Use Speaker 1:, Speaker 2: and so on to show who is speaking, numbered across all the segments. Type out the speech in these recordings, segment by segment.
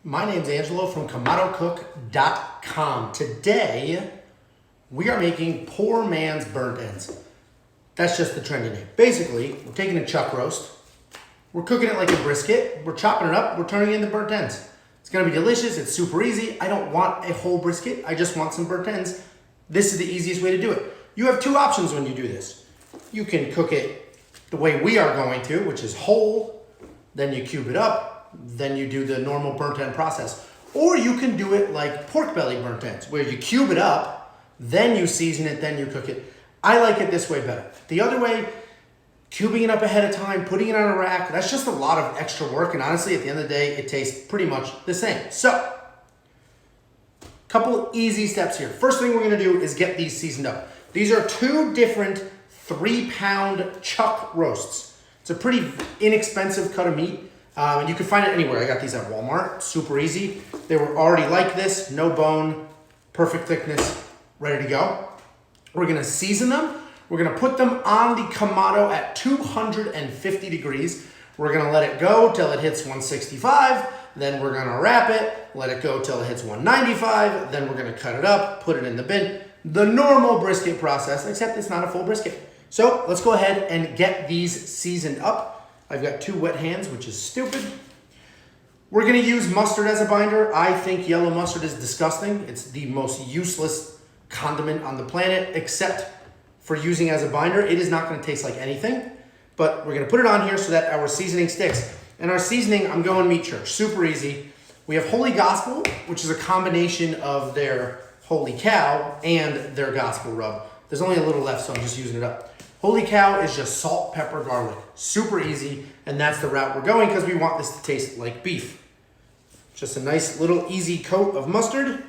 Speaker 1: My name's Angelo from KamadoCook.com. Today, we are making poor man's burnt ends. That's just the trendy name. Basically, we're taking a chuck roast, we're cooking it like a brisket, we're chopping it up, we're turning it into burnt ends. It's gonna be delicious, it's super easy. I don't want a whole brisket, I just want some burnt ends. This is the easiest way to do it. You have two options when you do this. You can cook it the way we are going to, which is whole, then you cube it up, then you do the normal burnt end process. Or you can do it like pork belly burnt ends, where you cube it up, then you season it, then you cook it. I like it this way better. The other way, cubing it up ahead of time, putting it on a rack, that's just a lot of extra work, and honestly, at the end of the day, it tastes pretty much the same. So, couple easy steps here. First thing we're gonna do is get these seasoned up. These are two different 3-pound chuck roasts. It's a pretty inexpensive cut of meat. And you can find it anywhere. I got these at Walmart, super easy. They were already like this, no bone, perfect thickness, ready to go. We're gonna season them. We're gonna put them on the Kamado at 250 degrees. We're gonna let it go till it hits 165. Then we're gonna wrap it, let it go till it hits 195. Then we're gonna cut it up, put it in the bin. The normal brisket process, except it's not a full brisket. So let's go ahead and get these seasoned up. I've got two wet hands, which is stupid. We're gonna use mustard as a binder. I think yellow mustard is disgusting. It's the most useless condiment on the planet, except for using as a binder. It is not gonna taste like anything, but we're gonna put it on here so that our seasoning sticks. And our seasoning, I'm going meat church, super easy. We have Holy Gospel, which is a combination of their Holy Cow and their Gospel rub. There's only a little left, so I'm just using it up. Holy Cow is just salt, pepper, garlic. Super easy, and that's the route we're going because we want this to taste like beef. Just a nice little easy coat of mustard.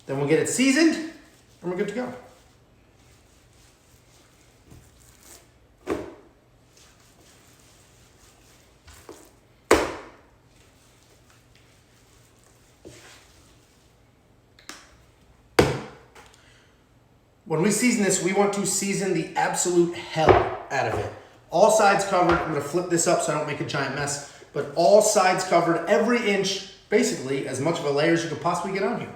Speaker 1: Then we'll get it seasoned, and we're good to go. When we season this, we want to season the absolute hell out of it. All sides covered. I'm gonna flip this up so I don't make a giant mess, but all sides covered, every inch, basically as much of a layer as you could possibly get on here.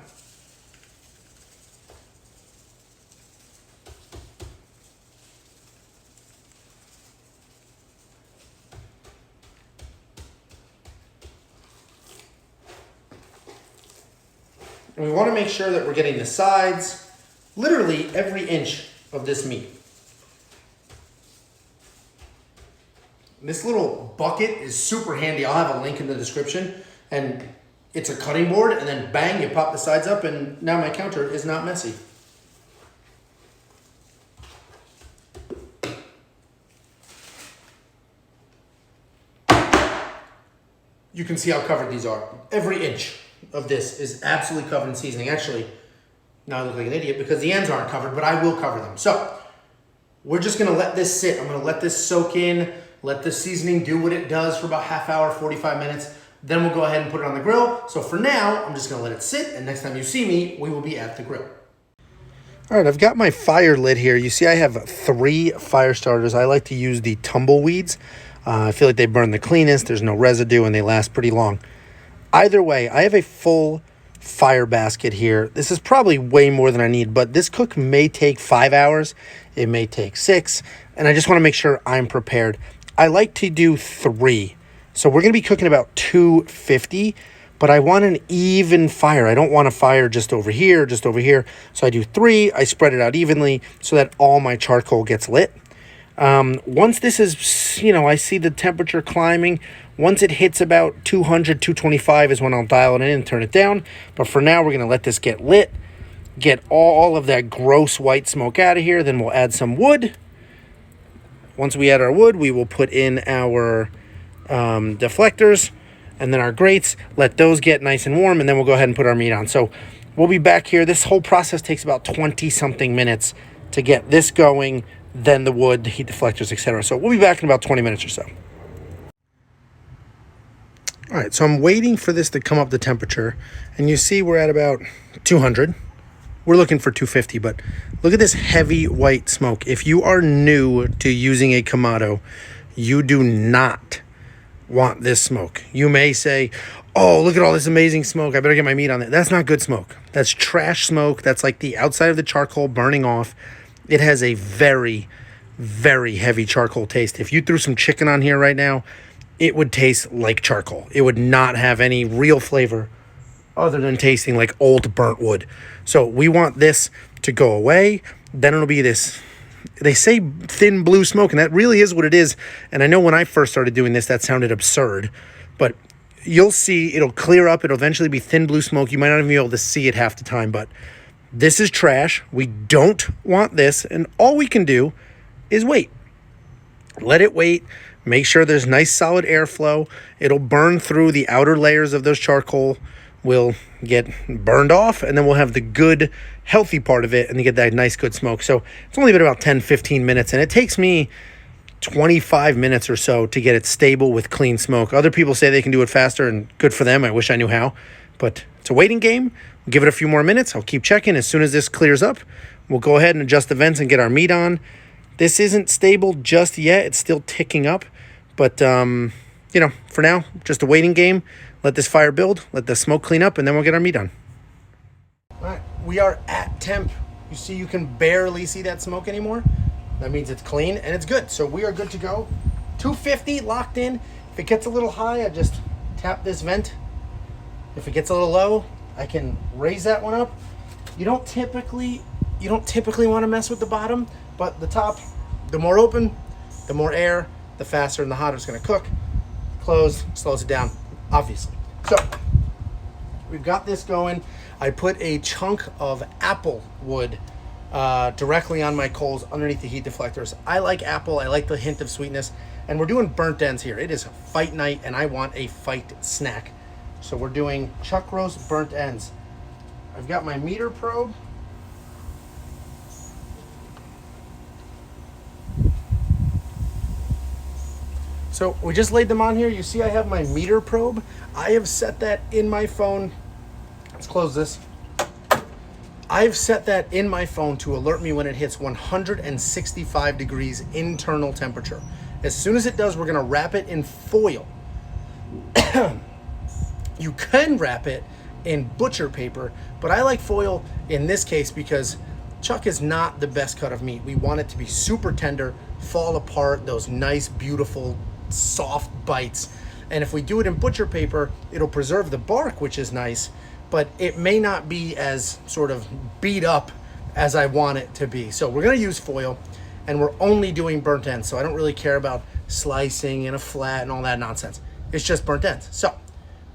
Speaker 1: And we wanna make sure that we're getting the sides, literally every inch of this meat. This little bucket is super handy. I'll have a link in the description, and it's a cutting board, and then bang, you pop the sides up, and now my counter is not messy. You can see how covered these are. Every inch of this is absolutely covered in seasoning. Actually, now I look like an idiot because the ends aren't covered, but I will cover them. So we're just gonna let this sit. I'm gonna let this soak in, let the seasoning do what it does for about half hour, 45 minutes. Then we'll go ahead and put it on the grill. So for now, I'm just gonna let it sit, and next time you see me, we will be at the grill. All right, I've got my fire lit here. You see I have 3 fire starters. I like to use the tumbleweeds. I feel like they burn the cleanest, there's no residue, and they last pretty long. Either way, I have a full fire basket here. This is probably way more than I need, but this cook may take 5 hours. It may take 6, and I just want to make sure I'm prepared. I like to do 3. So we're going to be cooking about 250, but I want an even fire. I don't want a fire just over here, just over here. So I do 3. I spread it out evenly so that all my charcoal gets lit. Once this is, I see the temperature climbing. Once it hits about 200, 225 is when I'll dial it in and turn it down. But for now, we're going to let this get lit, get all of that gross white smoke out of here. Then we'll add some wood. Once we add our wood, we will put in our deflectors and then our grates. Let those get nice and warm, and then we'll go ahead and put our meat on. So we'll be back here. This whole process takes about 20-something minutes to get this going, then the wood, the heat deflectors, etc. So we'll be back in about 20 minutes or so. All right, so I'm waiting for this to come up the temperature, and you see we're at about 200. We're looking for 250, but look at this heavy white smoke. If you are new to using a Kamado, you do not want this smoke. You may say, Oh, look at all this amazing smoke. I better get my meat on it. That's not good smoke. That's trash smoke. That's like the outside of the charcoal burning off. It has a very, very heavy charcoal taste. If you threw some chicken on here right now, it would taste like charcoal. It would not have any real flavor other than tasting like old burnt wood. So we want this to go away. Then it'll be this, they say thin blue smoke, and that really is what it is. And I know when I first started doing this, that sounded absurd, but you'll see it'll clear up. It'll eventually be thin blue smoke. You might not even be able to see it half the time, but this is trash. We don't want this. And all we can do is wait. Let it wait. Make sure there's nice solid airflow. It'll burn through the outer layers of those charcoal. Will get burned off, and then we'll have the good, healthy part of it, and you get that nice, good smoke. So it's only been about 10, 15 minutes, and it takes me 25 minutes or so to get it stable with clean smoke. Other people say they can do it faster, and good for them. I wish I knew how, but it's a waiting game. We'll give it a few more minutes. I'll keep checking. As soon as this clears up, we'll go ahead and adjust the vents and get our meat on. This isn't stable just yet. It's still ticking up, but you know, for now, just a waiting game. Let this fire build, let the smoke clean up, and then we'll get our meat on. All right, we are at temp. You see, you can barely see that smoke anymore. That means it's clean and it's good. So we are good to go. 250 locked in. If it gets a little high, I just tap this vent. If it gets a little low, I can raise that one up. You don't typically want to mess with the bottom, but the top, the more open, the more air, the faster and the hotter it's going to cook. Close, slows it down, obviously. So we've got this going. I put a chunk of apple wood directly on my coals underneath the heat deflectors. I like apple. I like the hint of sweetness. And we're doing burnt ends here. It is fight night, and I want a fight snack. So we're doing chuck roast burnt ends. I've got my meter probe. So we just laid them on here. You see I have my meter probe. I have set that in my phone. Let's close this. I've set that in my phone to alert me when it hits 165 degrees internal temperature. As soon as it does, we're gonna wrap it in foil. You can wrap it in butcher paper, but I like foil in this case because chuck is not the best cut of meat. We want it to be super tender, fall apart, those nice, beautiful, soft bites. And if we do it in butcher paper, it'll preserve the bark, which is nice, but it may not be as sort of beat up as I want it to be. So we're gonna use foil, and we're only doing burnt ends. So I don't really care about slicing in a flat and all that nonsense. It's just burnt ends. So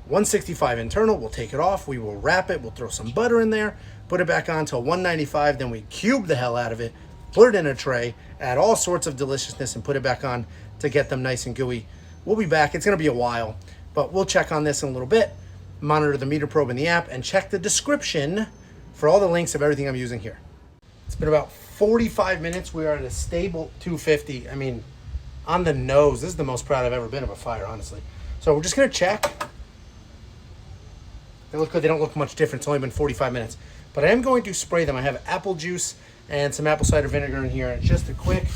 Speaker 1: 165 internal, we'll take it off, we will wrap it, we'll throw some butter in there, put it back on till 195, then we cube the hell out of it, put it in a tray, add all sorts of deliciousness, and put it back on to get them nice and gooey. We'll be back. It's going to be a while, but we'll check on this in a little bit, monitor the meter probe in the app, and check the description for all the links of everything I'm using here. It's been about 45 minutes. We are at a stable 250. I mean, on the nose. This is the most proud I've ever been of a fire, honestly. So we're just going to check. They look good. They don't look much different. It's only been 45 minutes. But I am going to spray them. I have apple juice and some apple cider vinegar in here. Just a quick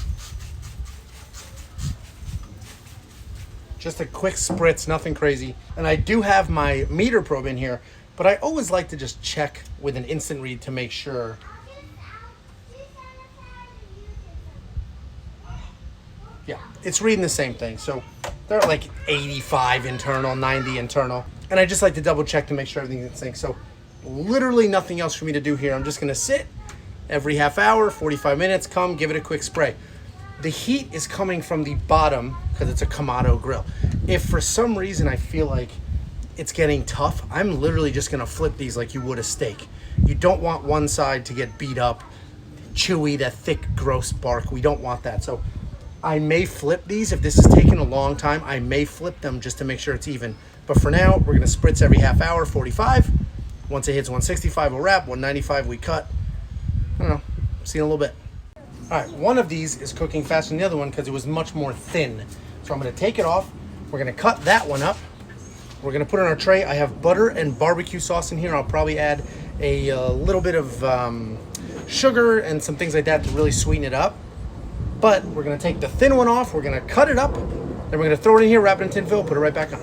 Speaker 1: spritz, nothing crazy. And I do have my meter probe in here, but I always like to just check with an instant read to make sure. Yeah, it's reading the same thing. So they're at like 85 internal, 90 internal. And I just like to double check to make sure everything's in sync. So literally nothing else for me to do here. I'm just gonna sit every half hour, 45 minutes, come give it a quick spray. The heat is coming from the bottom because it's a Kamado grill. If for some reason I feel like it's getting tough, I'm literally just gonna flip these like you would a steak. You don't want one side to get beat up, chewy, that thick, gross bark. We don't want that. So I may flip these. If this is taking a long time, I may flip them just to make sure it's even. But for now, we're gonna spritz every half hour, 45. Once it hits 165, we'll wrap. 195, we cut. I don't know, see you in a little bit. All right, one of these is cooking faster than the other one because it was much more thin. So I'm gonna take it off. We're gonna cut that one up. We're gonna put it on our tray. I have butter and barbecue sauce in here. I'll probably add a little bit of sugar and some things like that to really sweeten it up. But we're gonna take the thin one off. We're gonna cut it up. Then we're gonna throw it in here, wrap it in tin foil, put it right back on.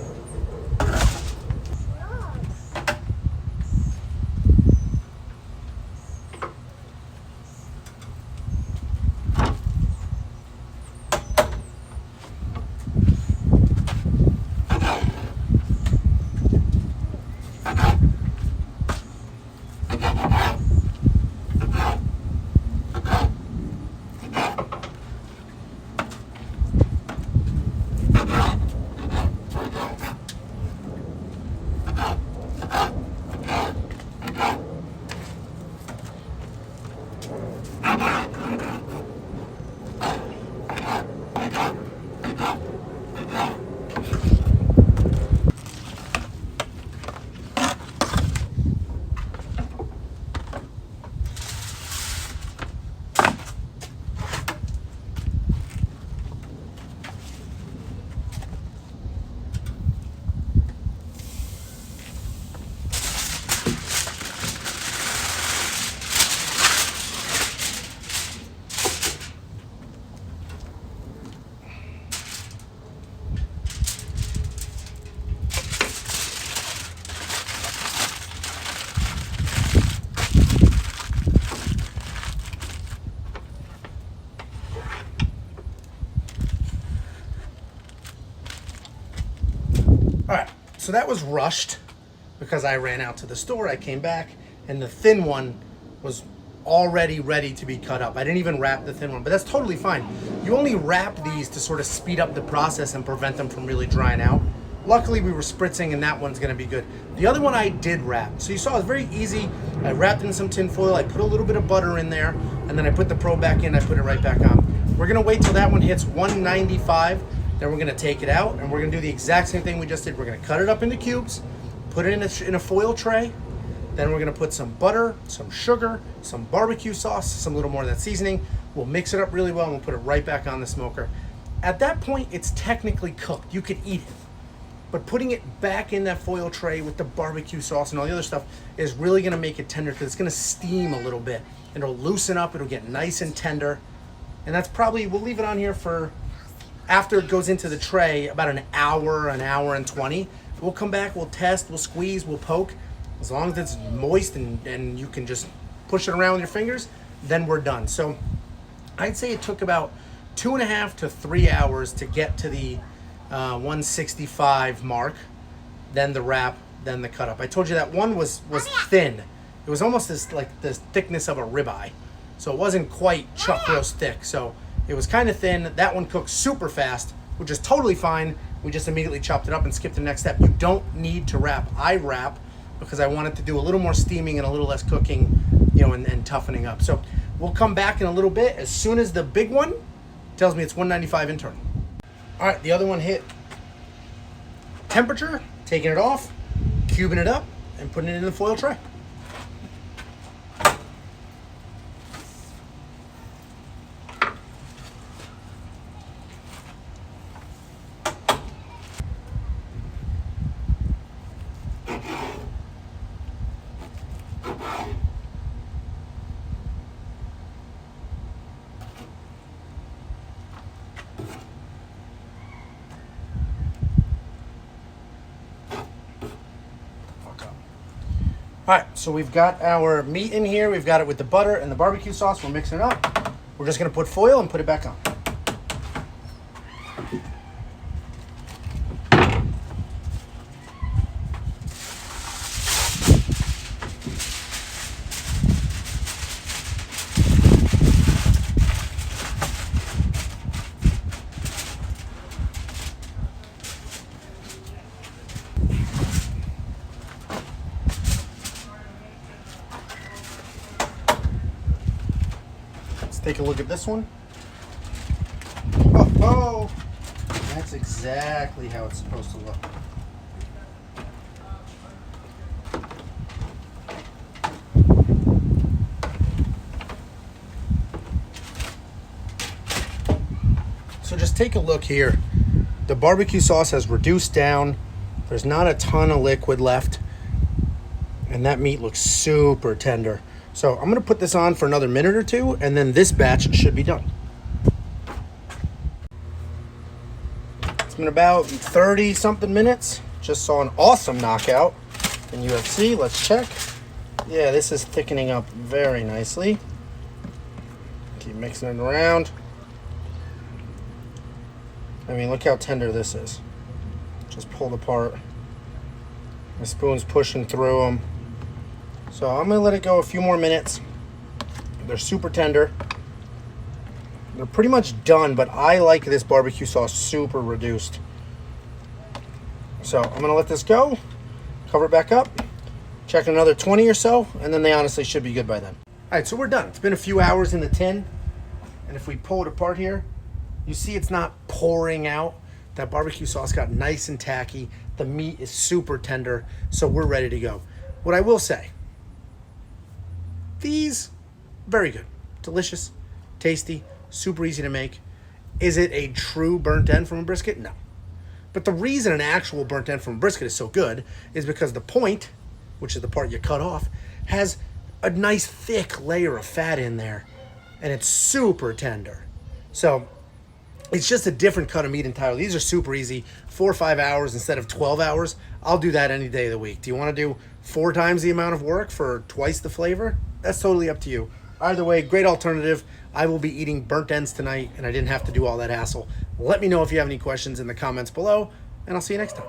Speaker 1: so that was rushed because I ran out to the store, I came back, and the thin one was already ready to be cut up. I didn't even wrap the thin one, but that's totally fine. You only wrap these to sort of speed up the process and prevent them from really drying out. Luckily we were spritzing and that one's gonna be good. The other one I did wrap. So you saw it's very easy. I wrapped in some tin foil, I put a little bit of butter in there, and then I put the probe back in, I put it right back on. We're gonna wait till that one hits 195, then we're gonna take it out and we're gonna do the exact same thing we just did. We're gonna cut it up into cubes, put it in a foil tray, then we're gonna put some butter, some sugar, some barbecue sauce, some little more of that seasoning. We'll mix it up really well and we'll put it right back on the smoker. At that point, it's technically cooked. You could eat it. But putting it back in that foil tray with the barbecue sauce and all the other stuff is really gonna make it tender because it's gonna steam a little bit. It'll loosen up, it'll get nice and tender. And that's probably, we'll leave it on here for, after it goes into the tray, about an hour and 20. We'll come back, we'll test, we'll squeeze, we'll poke. As long as it's moist and you can just push it around with your fingers, then we're done. So I'd say it took about 2.5 to 3 hours to get to the 165 mark, then the wrap, then the cut up. I told you that one was thin. It was almost like the thickness of a ribeye. So it wasn't quite chuck roast thick. So it was kind of thin. That one cooked super fast, which is totally fine. We just immediately chopped it up and skipped the next step. You don't need to wrap. I wrap because I wanted to do a little more steaming and a little less cooking, you know, and toughening up. So we'll come back in a little bit. As soon as the big one tells me it's 195 internal. All right, the other one hit temperature, taking it off, cubing it up, and putting it in the foil tray. All right, so we've got our meat in here. We've got it with the butter and the barbecue sauce. We're mixing it up. We're just gonna put foil and put it back on. Take a look at this one. Oh, that's exactly how it's supposed to look. So just take a look here. The barbecue sauce has reduced down. There's not a ton of liquid left. And that meat looks super tender. So I'm gonna put this on for another minute or two, and then this batch should be done. It's been about 30 something minutes. Just saw an awesome knockout in UFC. Let's check. Yeah, this is thickening up very nicely. Keep mixing it around. I mean, look how tender this is. Just pulled apart. My spoon's pushing through them. So I'm gonna let it go a few more minutes. They're super tender. They're pretty much done, but I like this barbecue sauce super reduced. So I'm gonna let this go, cover it back up, check another 20 or so, and then they honestly should be good by then. All right, so we're done. It's been a few hours in the tin, and if we pull it apart here, you see it's not pouring out. That barbecue sauce got nice and tacky. The meat is super tender, so we're ready to go. What I will say, these, very good, delicious, tasty, super easy to make. Is it a true burnt end from a brisket? No. But the reason an actual burnt end from a brisket is so good is because the point, which is the part you cut off, has a nice thick layer of fat in there, and it's super tender. So it's just a different cut of meat entirely. These are super easy, 4 or 5 hours instead of 12 hours. I'll do that any day of the week. Do you want to do 4 times the amount of work for twice the flavor? That's totally up to you. Either way, great alternative. I will be eating burnt ends tonight, and I didn't have to do all that hassle. Let me know if you have any questions in the comments below, and I'll see you next time.